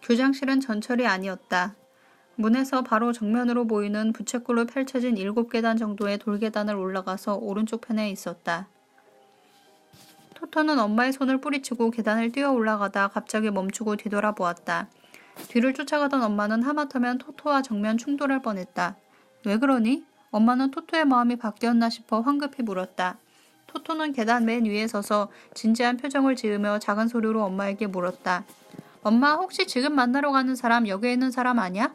교장실은 전철이 아니었다. 문에서 바로 정면으로 보이는 부채꼴로 펼쳐진 7계단 정도의 돌계단을 올라가서 오른쪽 편에 있었다. 토토는 엄마의 손을 뿌리치고 계단을 뛰어 올라가다 갑자기 멈추고 뒤돌아보았다. 뒤를 쫓아가던 엄마는 하마터면 토토와 정면 충돌할 뻔했다. 왜 그러니? 엄마는 토토의 마음이 바뀌었나 싶어 황급히 물었다. 토토는 계단 맨 위에 서서 진지한 표정을 지으며 작은 소리로 엄마에게 물었다. 엄마, 혹시 지금 만나러 가는 사람 여기에 있는 사람 아니야?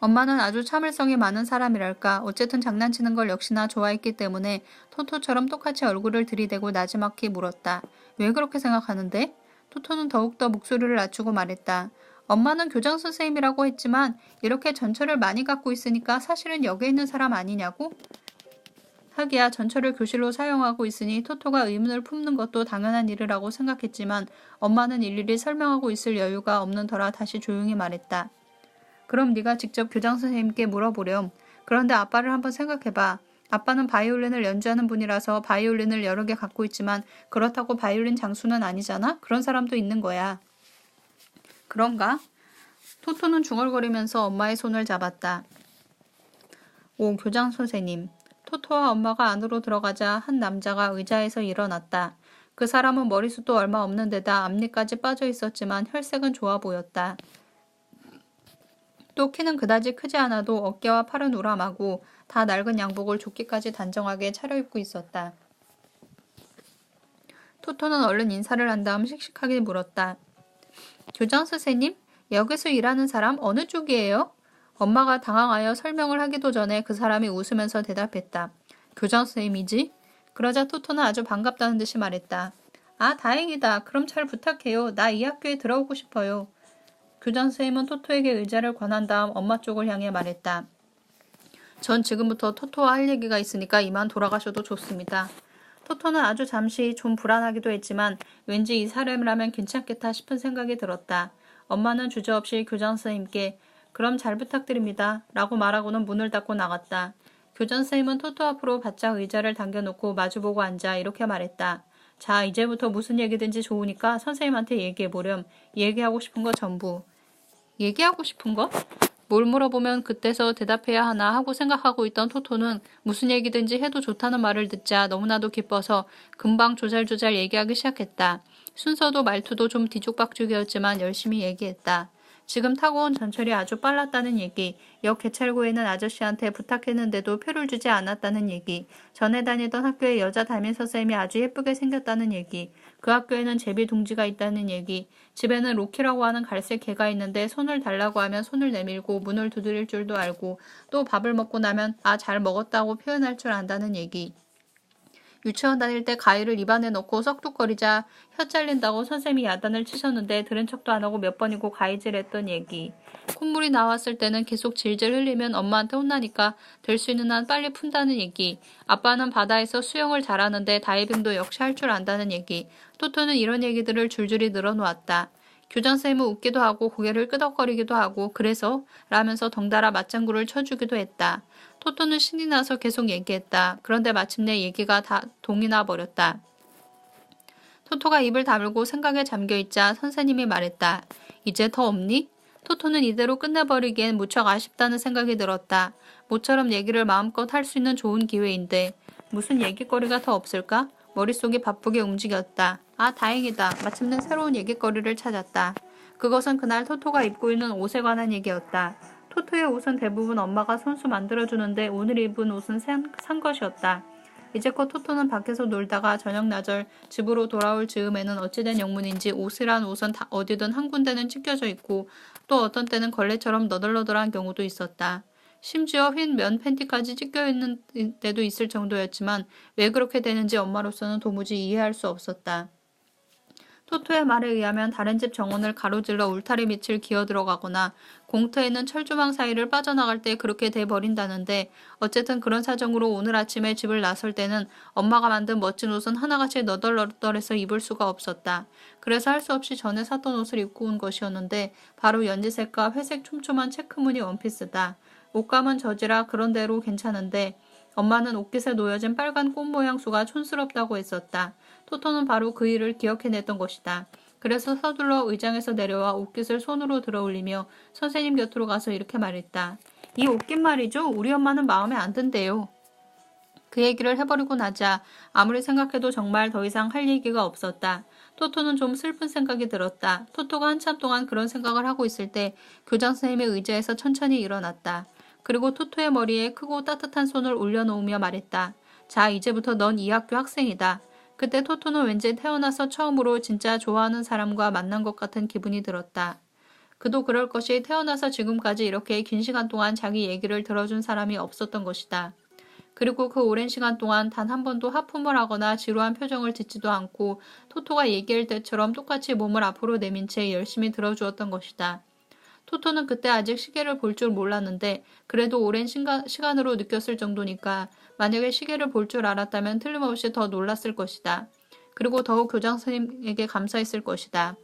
엄마는 아주 참을성이 많은 사람이랄까. 어쨌든 장난치는 걸 역시나 좋아했기 때문에 토토처럼 똑같이 얼굴을 들이대고 나지막히 물었다. 왜 그렇게 생각하는데? 토토는 더욱더 목소리를 낮추고 말했다. 엄마는 교장 선생님이라고 했지만 이렇게 전철을 많이 갖고 있으니까 사실은 여기에 있는 사람 아니냐고? 하기야 전철을 교실로 사용하고 있으니 토토가 의문을 품는 것도 당연한 일이라고 생각했지만 엄마는 일일이 설명하고 있을 여유가 없는 터라 다시 조용히 말했다. 그럼 네가 직접 교장 선생님께 물어보렴. 그런데 아빠를 한번 생각해봐. 아빠는 바이올린을 연주하는 분이라서 바이올린을 여러 개 갖고 있지만 그렇다고 바이올린 장수는 아니잖아? 그런 사람도 있는 거야. 그런가? 토토는 중얼거리면서 엄마의 손을 잡았다. 오, 교장 선생님. 토토와 엄마가 안으로 들어가자 한 남자가 의자에서 일어났다. 그 사람은 머리숱도 얼마 없는 데다 앞니까지 빠져 있었지만 혈색은 좋아 보였다. 또 키는 그다지 크지 않아도 어깨와 팔은 우람하고 다 낡은 양복을 조끼까지 단정하게 차려입고 있었다. 토토는 얼른 인사를 한 다음 씩씩하게 물었다. 교장 선생님, 여기서 일하는 사람 어느 쪽이에요? 엄마가 당황하여 설명을 하기도 전에 그 사람이 웃으면서 대답했다. 교장 선생님이지? 그러자 토토는 아주 반갑다는 듯이 말했다. 아, 다행이다. 그럼 잘 부탁해요. 나 이 학교에 들어오고 싶어요. 교장 선생님은 토토에게 의자를 권한 다음 엄마 쪽을 향해 말했다. 전 지금부터 토토와 할 얘기가 있으니까 이만 돌아가셔도 좋습니다. 토토는 아주 잠시 좀 불안하기도 했지만 왠지 이 사람이라면 괜찮겠다 싶은 생각이 들었다. 엄마는 주저없이 교장 선생님께 그럼 잘 부탁드립니다. 라고 말하고는 문을 닫고 나갔다. 교장 선생님은 토토 앞으로 바짝 의자를 당겨놓고 마주보고 앉아 이렇게 말했다. 자, 이제부터 무슨 얘기든지 좋으니까 선생님한테 얘기해보렴. 얘기하고 싶은 거 전부. 얘기하고 싶은 거? 뭘 물어보면 그때서 대답해야 하나 하고 생각하고 있던 토토는 무슨 얘기든지 해도 좋다는 말을 듣자 너무나도 기뻐서 금방 조잘조잘 얘기하기 시작했다. 순서도 말투도 좀 뒤죽박죽이었지만 열심히 얘기했다. 지금 타고 온 전철이 아주 빨랐다는 얘기, 역 개찰구에는 아저씨한테 부탁했는데도 표를 주지 않았다는 얘기, 전에 다니던 학교에 여자 담임 선생님이 아주 예쁘게 생겼다는 얘기, 그 학교에는 제비 둥지가 있다는 얘기, 집에는 로키라고 하는 갈색 개가 있는데 손을 달라고 하면 손을 내밀고 문을 두드릴 줄도 알고 또 밥을 먹고 나면 아, 잘 먹었다고 표현할 줄 안다는 얘기. 유치원 다닐 때 가위를 입안에 넣고 썩둑거리자 혀 잘린다고 선생님이 야단을 치셨는데 들은 척도 안 하고 몇 번이고 가위질했던 얘기. 콧물이 나왔을 때는 계속 질질 흘리면 엄마한테 혼나니까 될 수 있는 한 빨리 푼다는 얘기. 아빠는 바다에서 수영을 잘하는데 다이빙도 역시 할 줄 안다는 얘기. 토토는 이런 얘기들을 줄줄이 늘어놓았다. 교장 선생님은 웃기도 하고 고개를 끄덕거리기도 하고 그래서 라면서 덩달아 맞장구를 쳐주기도 했다. 토토는 신이 나서 계속 얘기했다. 그런데 마침내 얘기가 다 동이 나 버렸다. 토토가 입을 다물고 생각에 잠겨있자 선생님이 말했다. 이제 더 없니? 토토는 이대로 끝내버리기엔 무척 아쉽다는 생각이 들었다. 모처럼 얘기를 마음껏 할 수 있는 좋은 기회인데 무슨 얘기거리가 더 없을까? 머릿속이 바쁘게 움직였다. 아, 다행이다. 마침내 새로운 얘기거리를 찾았다. 그것은 그날 토토가 입고 있는 옷에 관한 얘기였다. 토토의 옷은 대부분 엄마가 손수 만들어주는데 오늘 입은 옷은 산 것이었다. 이제껏 토토는 밖에서 놀다가 저녁 나절 집으로 돌아올 즈음에는 어찌된 영문인지 옷이란 옷은 다 어디든 한 군데는 찢겨져 있고 또 어떤 때는 걸레처럼 너덜너덜한 경우도 있었다. 심지어 흰 면 팬티까지 찢겨 있는 때도 있을 정도였지만 왜 그렇게 되는지 엄마로서는 도무지 이해할 수 없었다. 토토의 말에 의하면 다른 집 정원을 가로질러 울타리 밑을 기어들어가거나 공터에 있는 철조망 사이를 빠져나갈 때 그렇게 돼버린다는데 어쨌든 그런 사정으로 오늘 아침에 집을 나설 때는 엄마가 만든 멋진 옷은 하나같이 너덜너덜해서 입을 수가 없었다. 그래서 할 수 없이 전에 샀던 옷을 입고 온 것이었는데 바로 연지색과 회색 촘촘한 체크무늬 원피스다. 옷감은 저지라 그런 대로 괜찮은데 엄마는 옷깃에 놓여진 빨간 꽃 모양 수가 촌스럽다고 했었다. 토토는 바로 그 일을 기억해냈던 것이다. 그래서 서둘러 의장에서 내려와 옷깃을 손으로 들어올리며 선생님 곁으로 가서 이렇게 말했다. 이 옷깃 말이죠. 우리 엄마는 마음에 안 든대요. 그 얘기를 해버리고 나자 아무리 생각해도 정말 더 이상 할 얘기가 없었다. 토토는 좀 슬픈 생각이 들었다. 토토가 한참 동안 그런 생각을 하고 있을 때 교장 선생님의 의자에서 천천히 일어났다. 그리고 토토의 머리에 크고 따뜻한 손을 올려놓으며 말했다. 자, 이제부터 넌 이 학교 학생이다. 그때 토토는 왠지 태어나서 처음으로 진짜 좋아하는 사람과 만난 것 같은 기분이 들었다. 그도 그럴 것이 태어나서 지금까지 이렇게 긴 시간 동안 자기 얘기를 들어준 사람이 없었던 것이다. 그리고 그 오랜 시간 동안 단 한 번도 하품을 하거나 지루한 표정을 짓지도 않고 토토가 얘기할 때처럼 똑같이 몸을 앞으로 내민 채 열심히 들어주었던 것이다. 토토는 그때 아직 시계를 볼 줄 몰랐는데 그래도 오랜 시간으로 느꼈을 정도니까 만약에 시계를 볼 줄 알았다면 틀림없이 더 놀랐을 것이다. 그리고 더욱 교장 선생님에게 감사했을 것이다.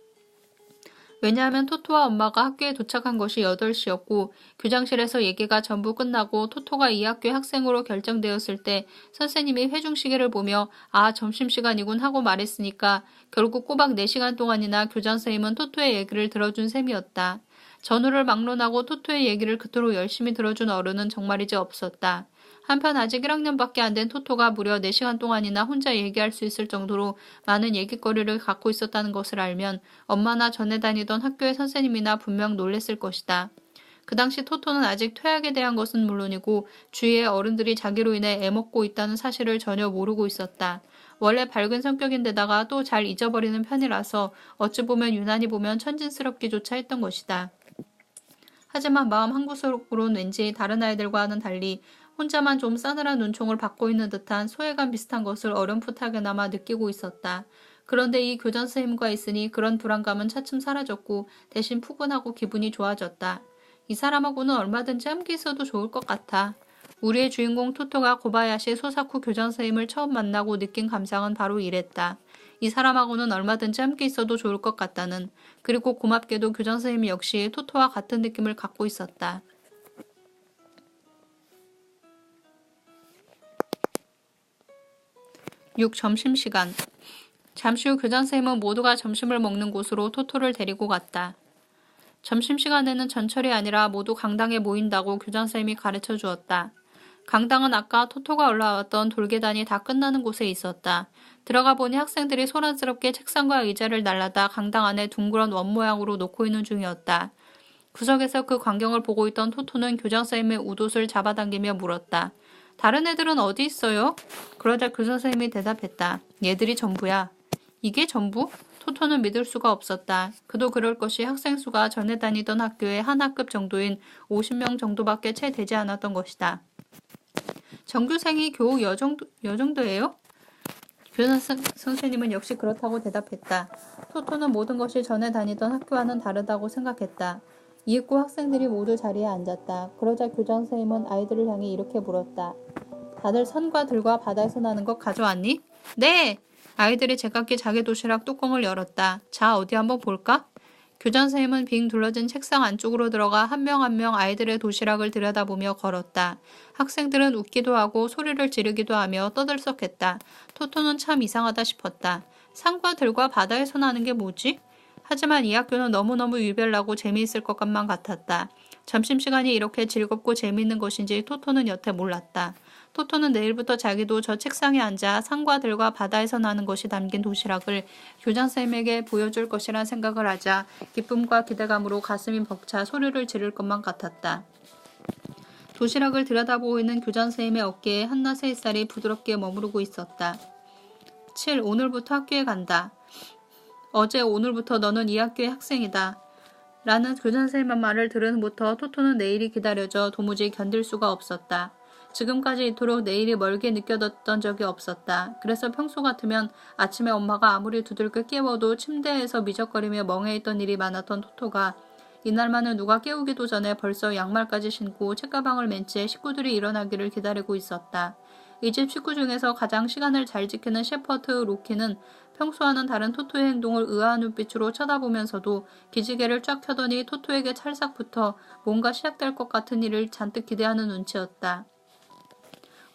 왜냐하면 토토와 엄마가 학교에 도착한 것이 8시였고 교장실에서 얘기가 전부 끝나고 토토가 이 학교의 학생으로 결정되었을 때 선생님이 회중시계를 보며 아, 점심시간이군 하고 말했으니까 결국 꼬박 4시간 동안이나 교장 선생님은 토토의 얘기를 들어준 셈이었다. 전우를 막론하고 토토의 얘기를 그토록 열심히 들어준 어른은 정말이지 없었다. 한편 아직 1학년밖에 안 된 토토가 무려 4시간 동안이나 혼자 얘기할 수 있을 정도로 많은 얘기거리를 갖고 있었다는 것을 알면 엄마나 전에 다니던 학교의 선생님이나 분명 놀랬을 것이다. 그 당시 토토는 아직 퇴학에 대한 것은 물론이고 주위의 어른들이 자기로 인해 애먹고 있다는 사실을 전혀 모르고 있었다. 원래 밝은 성격인데다가 또 잘 잊어버리는 편이라서 어찌 보면 유난히 보면 천진스럽기조차 했던 것이다. 하지만 마음 한구석으론 왠지 다른 아이들과는 달리 혼자만 좀 싸늘한 눈총을 받고 있는 듯한 소외감 비슷한 것을 어렴풋하게나마 느끼고 있었다. 그런데 이 교장 선생님과 있으니 그런 불안감은 차츰 사라졌고 대신 푸근하고 기분이 좋아졌다. 이 사람하고는 얼마든지 함께 있어도 좋을 것 같아. 우리의 주인공 토토가 고바야시 소사쿠 교장 선생님을 처음 만나고 느낀 감상은 바로 이랬다. 이 사람하고는 얼마든지 함께 있어도 좋을 것 같다는. 그리고 고맙게도 교장 선생님 역시 토토와 같은 느낌을 갖고 있었다. 6. 점심시간. 잠시 후 교장선생님은 모두가 점심을 먹는 곳으로 토토를 데리고 갔다. 점심시간에는 전철이 아니라 모두 강당에 모인다고 교장선생님이 가르쳐 주었다. 강당은 아까 토토가 올라왔던 돌계단이 다 끝나는 곳에 있었다. 들어가 보니 학생들이 소란스럽게 책상과 의자를 날라다 강당 안에 둥그런 원 모양으로 놓고 있는 중이었다. 구석에서 그 광경을 보고 있던 토토는 교장선생님의 웃옷을 잡아당기며 물었다. 다른 애들은 어디 있어요? 그러자 교장선생님이 대답했다. 얘들이 전부야. 이게 전부? 토토는 믿을 수가 없었다. 그도 그럴 것이 학생 수가 전에 다니던 학교의 한 학급 정도인 50명 정도밖에 채 되지 않았던 것이다. 전교생이 겨우 여 정도예요? 교장 선생님은 역시 그렇다고 대답했다. 토토는 모든 것이 전에 다니던 학교와는 다르다고 생각했다. 이윽고 학생들이 모두 자리에 앉았다. 그러자 교장 선생님은 아이들을 향해 이렇게 물었다. 다들 산과 들과 바다에서 나는 것 가져왔니? 네! 아이들이 제각기 자기 도시락 뚜껑을 열었다. 자, 어디 한번 볼까? 교장 선생님은 빙 둘러진 책상 안쪽으로 들어가 한 명 한 명 아이들의 도시락을 들여다보며 걸었다. 학생들은 웃기도 하고 소리를 지르기도 하며 떠들썩했다. 토토는 참 이상하다 싶었다. 산과 들과 바다에서 나는 게 뭐지? 하지만 이 학교는 너무너무 유별나고 재미있을 것만 같았다. 점심시간이 이렇게 즐겁고 재미있는 것인지 토토는 여태 몰랐다. 토토는 내일부터 자기도 저 책상에 앉아 산과 들과 바다에서 나는 것이 담긴 도시락을 교장선생님에게 보여줄 것이란 생각을 하자 기쁨과 기대감으로 가슴이 벅차 소리를 지를 것만 같았다. 도시락을 들여다보고 있는 교장선생님의 어깨에 한낮의 햇살이 부드럽게 머무르고 있었다. 7. 오늘부터 학교에 간다. 어제 오늘부터 너는 이 학교의 학생이다. 라는 교장선생님의 말을 들은 후부터 토토는 내일이 기다려져 도무지 견딜 수가 없었다. 지금까지 이토록 내일이 멀게 느껴졌던 적이 없었다. 그래서 평소 같으면 아침에 엄마가 아무리 두들겨 깨워도 침대에서 미적거리며 멍해있던 일이 많았던 토토가 이날만은 누가 깨우기도 전에 벌써 양말까지 신고 책가방을 맨 채 식구들이 일어나기를 기다리고 있었다. 이 집 식구 중에서 가장 시간을 잘 지키는 셰퍼드 로키는 평소와는 다른 토토의 행동을 의아한 눈빛으로 쳐다보면서도 기지개를 쫙 펴더니 토토에게 찰싹 붙어 뭔가 시작될 것 같은 일을 잔뜩 기대하는 눈치였다.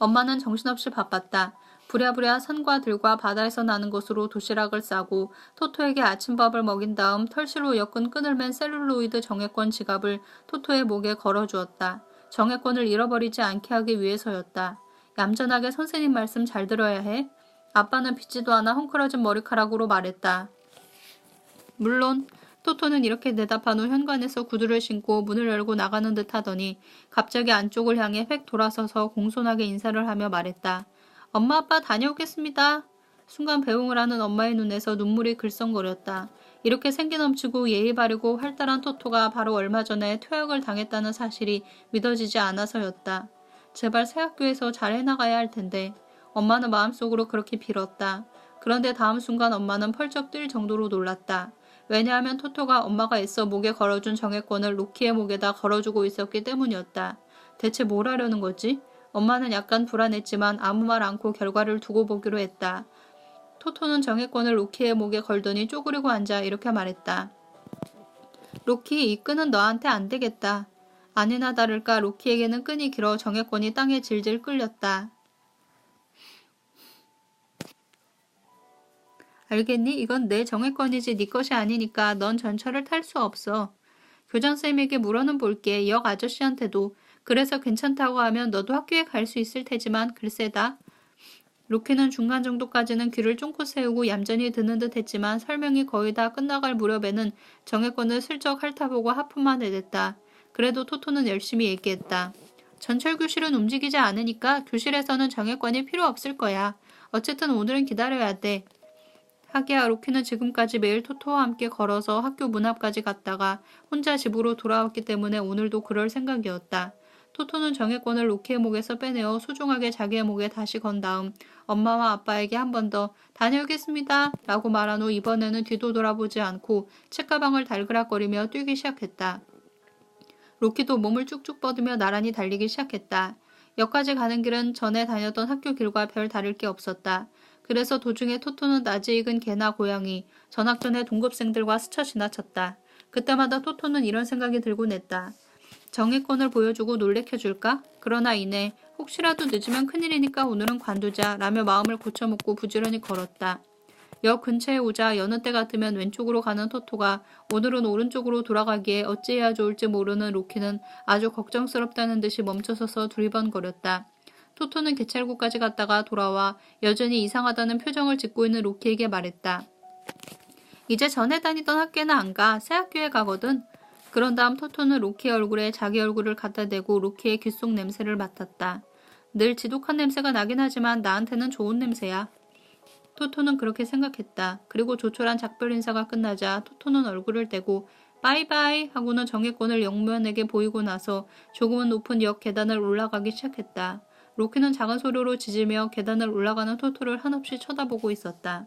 엄마는 정신없이 바빴다. 부랴부랴 산과 들과 바다에서 나는 것으로 도시락을 싸고 토토에게 아침밥을 먹인 다음 털실로 엮은 끈을 맨 셀룰로이드 정액권 지갑을 토토의 목에 걸어주었다. 정액권을 잃어버리지 않게 하기 위해서였다. 얌전하게 선생님 말씀 잘 들어야 해. 아빠는 빗지도 않아 헝클어진 머리카락으로 말했다. 물론 토토는 이렇게 대답한 후 현관에서 구두를 신고 문을 열고 나가는 듯 하더니 갑자기 안쪽을 향해 획 돌아서서 공손하게 인사를 하며 말했다. 엄마 아빠 다녀오겠습니다. 순간 배웅을 하는 엄마의 눈에서 눈물이 글썽거렸다. 이렇게 생기 넘치고 예의 바르고 활달한 토토가 바로 얼마 전에 퇴학을 당했다는 사실이 믿어지지 않아서였다. 제발 새 학교에서 잘 해나가야 할 텐데. 엄마는 마음속으로 그렇게 빌었다. 그런데 다음 순간 엄마는 펄쩍 뛸 정도로 놀랐다. 왜냐하면 토토가 엄마가 애써 목에 걸어준 정액권을 로키의 목에다 걸어주고 있었기 때문이었다. 대체 뭘 하려는 거지? 엄마는 약간 불안했지만 아무 말 않고 결과를 두고 보기로 했다. 토토는 정액권을 로키의 목에 걸더니 쪼그리고 앉아 이렇게 말했다. 로키, 이 끈은 너한테 안 되겠다. 아니나 다를까 로키에게는 끈이 길어 정액권이 땅에 질질 끌렸다. 알겠니? 이건 내 정액권이지 네 것이 아니니까 넌 전철을 탈 수 없어. 교장선생님에게 물어는 볼게. 역 아저씨한테도. 그래서 괜찮다고 하면 너도 학교에 갈 수 있을 테지만 글쎄다. 로키는 중간 정도까지는 귀를 쫑긋 세우고 얌전히 듣는 듯 했지만 설명이 거의 다 끝나갈 무렵에는 정액권을 슬쩍 핥아보고 하품만 해댔다. 그래도 토토는 열심히 얘기했다. 전철 교실은 움직이지 않으니까 교실에서는 정액권이 필요 없을 거야. 어쨌든 오늘은 기다려야 돼. 하기야 로키는 지금까지 매일 토토와 함께 걸어서 학교 문 앞까지 갔다가 혼자 집으로 돌아왔기 때문에 오늘도 그럴 생각이었다. 토토는 정액권을 로키의 목에서 빼내어 소중하게 자기의 목에 다시 건 다음 엄마와 아빠에게 한 번 더 다녀오겠습니다 라고 말한 후 이번에는 뒤도 돌아보지 않고 책가방을 달그락거리며 뛰기 시작했다. 로키도 몸을 쭉쭉 뻗으며 나란히 달리기 시작했다. 역까지 가는 길은 전에 다녔던 학교 길과 별 다를 게 없었다. 그래서 도중에 토토는 낯이 익은 개나 고양이, 전학 전의 동급생들과 스쳐 지나쳤다. 그때마다 토토는 이런 생각이 들곤 했다. 정액권을 보여주고 놀래켜줄까? 그러나 이내 혹시라도 늦으면 큰일이니까 오늘은 관두자 라며 마음을 고쳐먹고 부지런히 걸었다. 역 근처에 오자 여느 때 같으면 왼쪽으로 가는 토토가 오늘은 오른쪽으로 돌아가기에 어찌해야 좋을지 모르는 로키는 아주 걱정스럽다는 듯이 멈춰서서 두리번거렸다. 토토는 개찰구까지 갔다가 돌아와 여전히 이상하다는 표정을 짓고 있는 로키에게 말했다. 이제 전에 다니던 학교는 안 가. 새 학교에 가거든. 그런 다음 토토는 로키의 얼굴에 자기 얼굴을 갖다 대고 로키의 귓속 냄새를 맡았다. 늘 지독한 냄새가 나긴 하지만 나한테는 좋은 냄새야. 토토는 그렇게 생각했다. 그리고 조촐한 작별 인사가 끝나자 토토는 얼굴을 떼고 바이바이 하고는 정액권을 영무원에게 보이고 나서 조금은 높은 역 계단을 올라가기 시작했다. 로키는 작은 소리로 짖으며 계단을 올라가는 토토를 한없이 쳐다보고 있었다.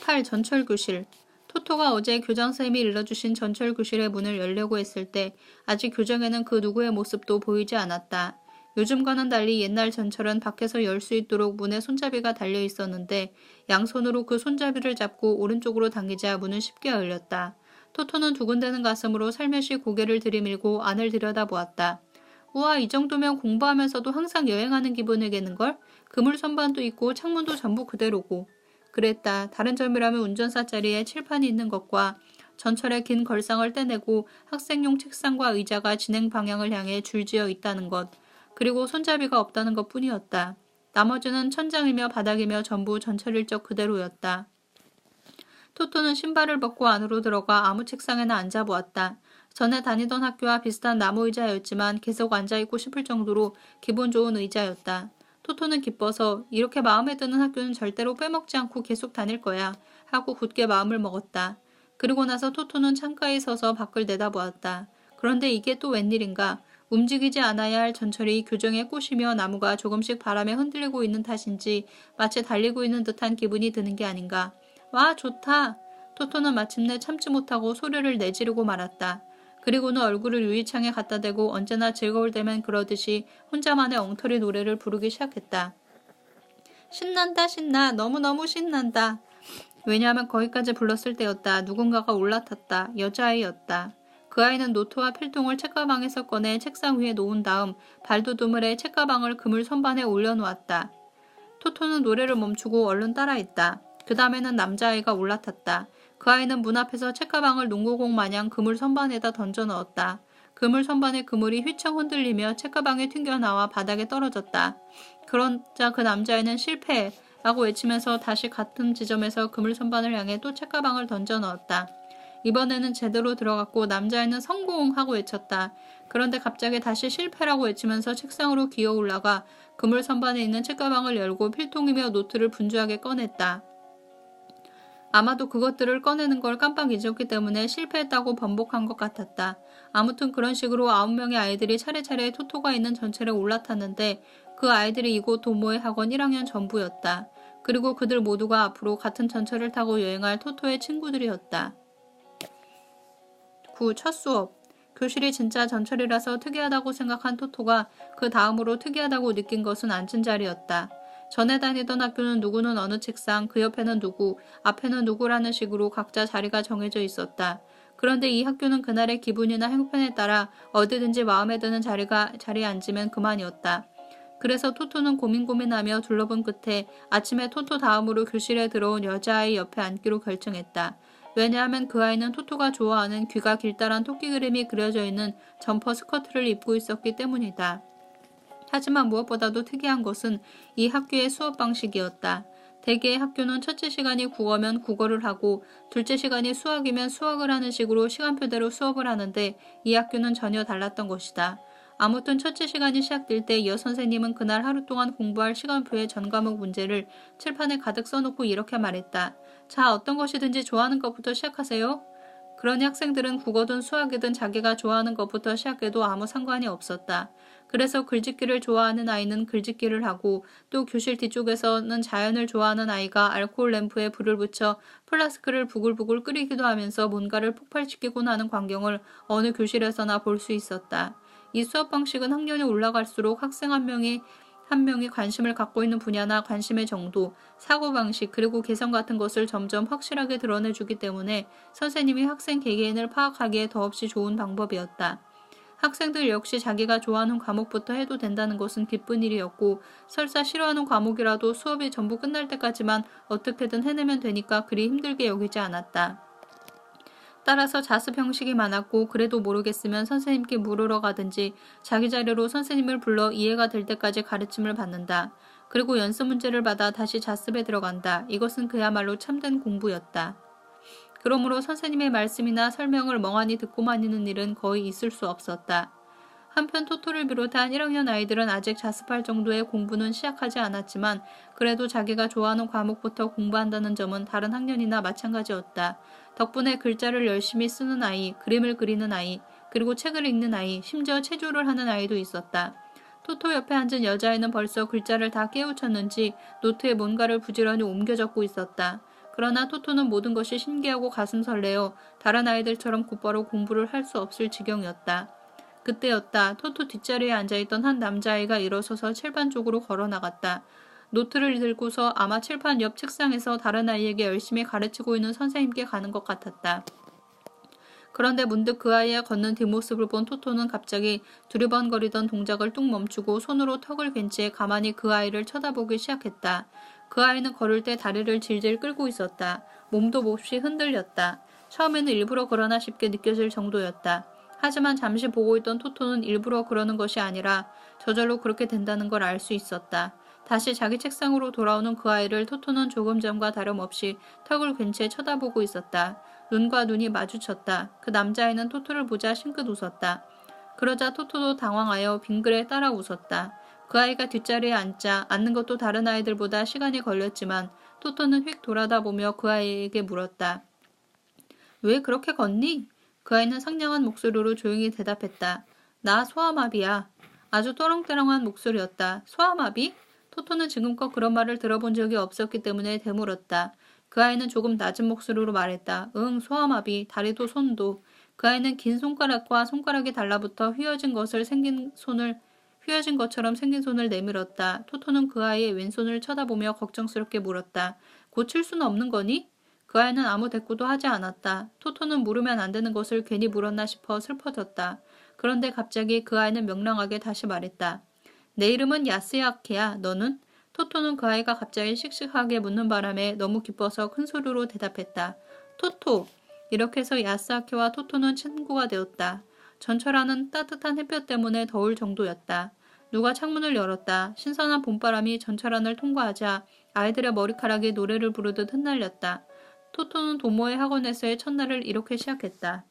8. 전철교실. 토토가 어제 교장선생님이 일러주신 전철교실의 문을 열려고 했을 때 아직 교정에는 그 누구의 모습도 보이지 않았다. 요즘과는 달리 옛날 전철은 밖에서 열 수 있도록 문에 손잡이가 달려 있었는데 양손으로 그 손잡이를 잡고 오른쪽으로 당기자 문은 쉽게 열렸다. 토토는 두근대는 가슴으로 살며시 고개를 들이밀고 안을 들여다보았다. 우와, 이 정도면 공부하면서도 항상 여행하는 기분이겠는걸? 그물 선반도 있고 창문도 전부 그대로고. 그랬다. 다른 점이라면 운전사 자리에 칠판이 있는 것과 전철의 긴 걸상을 떼내고 학생용 책상과 의자가 진행 방향을 향해 줄지어 있다는 것. 그리고 손잡이가 없다는 것뿐이었다. 나머지는 천장이며 바닥이며 전부 전철 일적 그대로였다. 토토는 신발을 벗고 안으로 들어가 아무 책상에나 앉아보았다. 전에 다니던 학교와 비슷한 나무 의자였지만 계속 앉아있고 싶을 정도로 기분 좋은 의자였다. 토토는 기뻐서 이렇게 마음에 드는 학교는 절대로 빼먹지 않고 계속 다닐 거야 하고 굳게 마음을 먹었다. 그리고 나서 토토는 창가에 서서 밖을 내다보았다. 그런데 이게 또 웬일인가? 움직이지 않아야 할 전철이 교정에 꼬시며 나무가 조금씩 바람에 흔들리고 있는 탓인지 마치 달리고 있는 듯한 기분이 드는 게 아닌가. 와, 좋다. 토토는 마침내 참지 못하고 소리를 내지르고 말았다. 그리고는 얼굴을 유리창에 갖다 대고 언제나 즐거울 때면 그러듯이 혼자만의 엉터리 노래를 부르기 시작했다. 신난다 신나. 너무너무 신난다. 왜냐하면 거기까지 불렀을 때였다. 누군가가 올라탔다. 여자아이였다. 그 아이는 노트와 필통을 책가방에서 꺼내 책상 위에 놓은 다음 발돋움을 책가방을 그물 선반에 올려놓았다. 토토는 노래를 멈추고 얼른 따라했다. 그 다음에는 남자아이가 올라탔다. 그 아이는 문 앞에서 책가방을 농구공 마냥 그물 선반에다 던져 넣었다. 그물 선반의 그물이 휘청 흔들리며 책가방에 튕겨나와 바닥에 떨어졌다. 그러자 그 남자아이는 실패! 라고 외치면서 다시 같은 지점에서 그물 선반을 향해 또 책가방을 던져 넣었다. 이번에는 제대로 들어갔고 남자아이는 성공! 하고 외쳤다. 그런데 갑자기 다시 실패라고 외치면서 책상으로 기어 올라가 그물 선반에 있는 책가방을 열고 필통이며 노트를 분주하게 꺼냈다. 아마도 그것들을 꺼내는 걸 깜빡 잊었기 때문에 실패했다고 번복한 것 같았다. 아무튼 그런 식으로 9명의 아이들이 차례차례 토토가 있는 전철에 올라탔는데 그 아이들이 이곳 도모의 학원 1학년 전부였다. 그리고 그들 모두가 앞으로 같은 전철을 타고 여행할 토토의 친구들이었다. 9. 첫 수업. 교실이 진짜 전철이라서 특이하다고 생각한 토토가 그 다음으로 특이하다고 느낀 것은 앉은 자리였다. 전에 다니던 학교는 누구는 어느 책상, 그 옆에는 누구, 앞에는 누구라는 식으로 각자 자리가 정해져 있었다. 그런데 이 학교는 그날의 기분이나 형편에 따라 어디든지 마음에 드는 자리에 앉으면 그만이었다. 그래서 토토는 고민하며 둘러본 끝에 아침에 토토 다음으로 교실에 들어온 여자아이 옆에 앉기로 결정했다. 왜냐하면 그 아이는 토토가 좋아하는 귀가 길다란 토끼 그림이 그려져 있는 점퍼 스커트를 입고 있었기 때문이다. 하지만 무엇보다도 특이한 것은 이 학교의 수업 방식이었다. 대개의 학교는 첫째 시간이 국어면 국어를 하고 둘째 시간이 수학이면 수학을 하는 식으로 시간표대로 수업을 하는데 이 학교는 전혀 달랐던 것이다. 아무튼 첫째 시간이 시작될 때 여선생님은 그날 하루 동안 공부할 시간표에 전 과목 문제를 칠판에 가득 써놓고 이렇게 말했다. 자, 어떤 것이든지 좋아하는 것부터 시작하세요. 그러니 학생들은 국어든 수학이든 자기가 좋아하는 것부터 시작해도 아무 상관이 없었다. 그래서 글짓기를 좋아하는 아이는 글짓기를 하고 또 교실 뒤쪽에서는 자연을 좋아하는 아이가 알코올 램프에 불을 붙여 플라스크를 부글부글 끓이기도 하면서 뭔가를 폭발시키곤 하는 광경을 어느 교실에서나 볼 수 있었다. 이 수업 방식은 학년이 올라갈수록 학생 한 명이 관심을 갖고 있는 분야나 관심의 정도, 사고방식 그리고 개성 같은 것을 점점 확실하게 드러내주기 때문에 선생님이 학생 개개인을 파악하기에 더없이 좋은 방법이었다. 학생들 역시 자기가 좋아하는 과목부터 해도 된다는 것은 기쁜 일이었고 설사 싫어하는 과목이라도 수업이 전부 끝날 때까지만 어떻게든 해내면 되니까 그리 힘들게 여기지 않았다. 따라서 자습 형식이 많았고 그래도 모르겠으면 선생님께 물으러 가든지 자기 자리로 선생님을 불러 이해가 될 때까지 가르침을 받는다. 그리고 연습 문제를 받아 다시 자습에 들어간다. 이것은 그야말로 참된 공부였다. 그러므로 선생님의 말씀이나 설명을 멍하니 듣고만 있는 일은 거의 있을 수 없었다. 한편 토토를 비롯한 1학년 아이들은 아직 자습할 정도의 공부는 시작하지 않았지만 그래도 자기가 좋아하는 과목부터 공부한다는 점은 다른 학년이나 마찬가지였다. 덕분에 글자를 열심히 쓰는 아이, 그림을 그리는 아이, 그리고 책을 읽는 아이, 심지어 체조를 하는 아이도 있었다. 토토 옆에 앉은 여자아이는 벌써 글자를 다 깨우쳤는지 노트에 뭔가를 부지런히 옮겨 적고 있었다. 그러나 토토는 모든 것이 신기하고 가슴 설레어 다른 아이들처럼 곧바로 공부를 할 수 없을 지경이었다. 그때였다. 토토 뒷자리에 앉아있던 한 남자아이가 일어서서 칠판 쪽으로 걸어나갔다. 노트를 들고서 아마 칠판 옆 책상에서 다른 아이에게 열심히 가르치고 있는 선생님께 가는 것 같았다. 그런데 문득 그 아이의 걷는 뒷모습을 본 토토는 갑자기 두리번거리던 동작을 뚝 멈추고 손으로 턱을 괸 채 가만히 그 아이를 쳐다보기 시작했다. 그 아이는 걸을 때 다리를 질질 끌고 있었다. 몸도 몹시 흔들렸다. 처음에는 일부러 그러나 싶게 느껴질 정도였다. 하지만 잠시 보고 있던 토토는 일부러 그러는 것이 아니라 저절로 그렇게 된다는 걸 알 수 있었다. 다시 자기 책상으로 돌아오는 그 아이를 토토는 조금 전과 다름없이 턱을 괸 채 쳐다보고 있었다. 눈과 눈이 마주쳤다. 그 남자아이는 토토를 보자 싱긋 웃었다. 그러자 토토도 당황하여 빙그레 따라 웃었다. 그 아이가 뒷자리에 앉는 것도 다른 아이들보다 시간이 걸렸지만 토토는 휙 돌아다보며 그 아이에게 물었다. 왜 그렇게 걷니? 그 아이는 상냥한 목소리로 조용히 대답했다. 나 소아마비야. 아주 또렁또렁한 목소리였다. 소아마비? 토토는 지금껏 그런 말을 들어본 적이 없었기 때문에 되물었다. 그 아이는 조금 낮은 목소리로 말했다. 응, 소아마비, 다리도 손도. 그 아이는 긴 손가락과 손가락이 달라붙어 휘어진 것처럼 생긴 손을 내밀었다. 토토는 그 아이의 왼손을 쳐다보며 걱정스럽게 물었다. 고칠 수는 없는 거니? 그 아이는 아무 대꾸도 하지 않았다. 토토는 물으면 안 되는 것을 괜히 물었나 싶어 슬퍼졌다. 그런데 갑자기 그 아이는 명랑하게 다시 말했다. 내 이름은 야스야케야. 너는? 토토는 그 아이가 갑자기 씩씩하게 묻는 바람에 너무 기뻐서 큰 소리로 대답했다. 토토. 이렇게 해서 야스야케와 토토는 친구가 되었다. 전철안은 따뜻한 햇볕 때문에 더울 정도였다. 누가 창문을 열었다. 신선한 봄바람이 전철안을 통과하자 아이들의 머리카락이 노래를 부르듯 흩날렸다. 토토는 도모의 학원에서의 첫날을 이렇게 시작했다.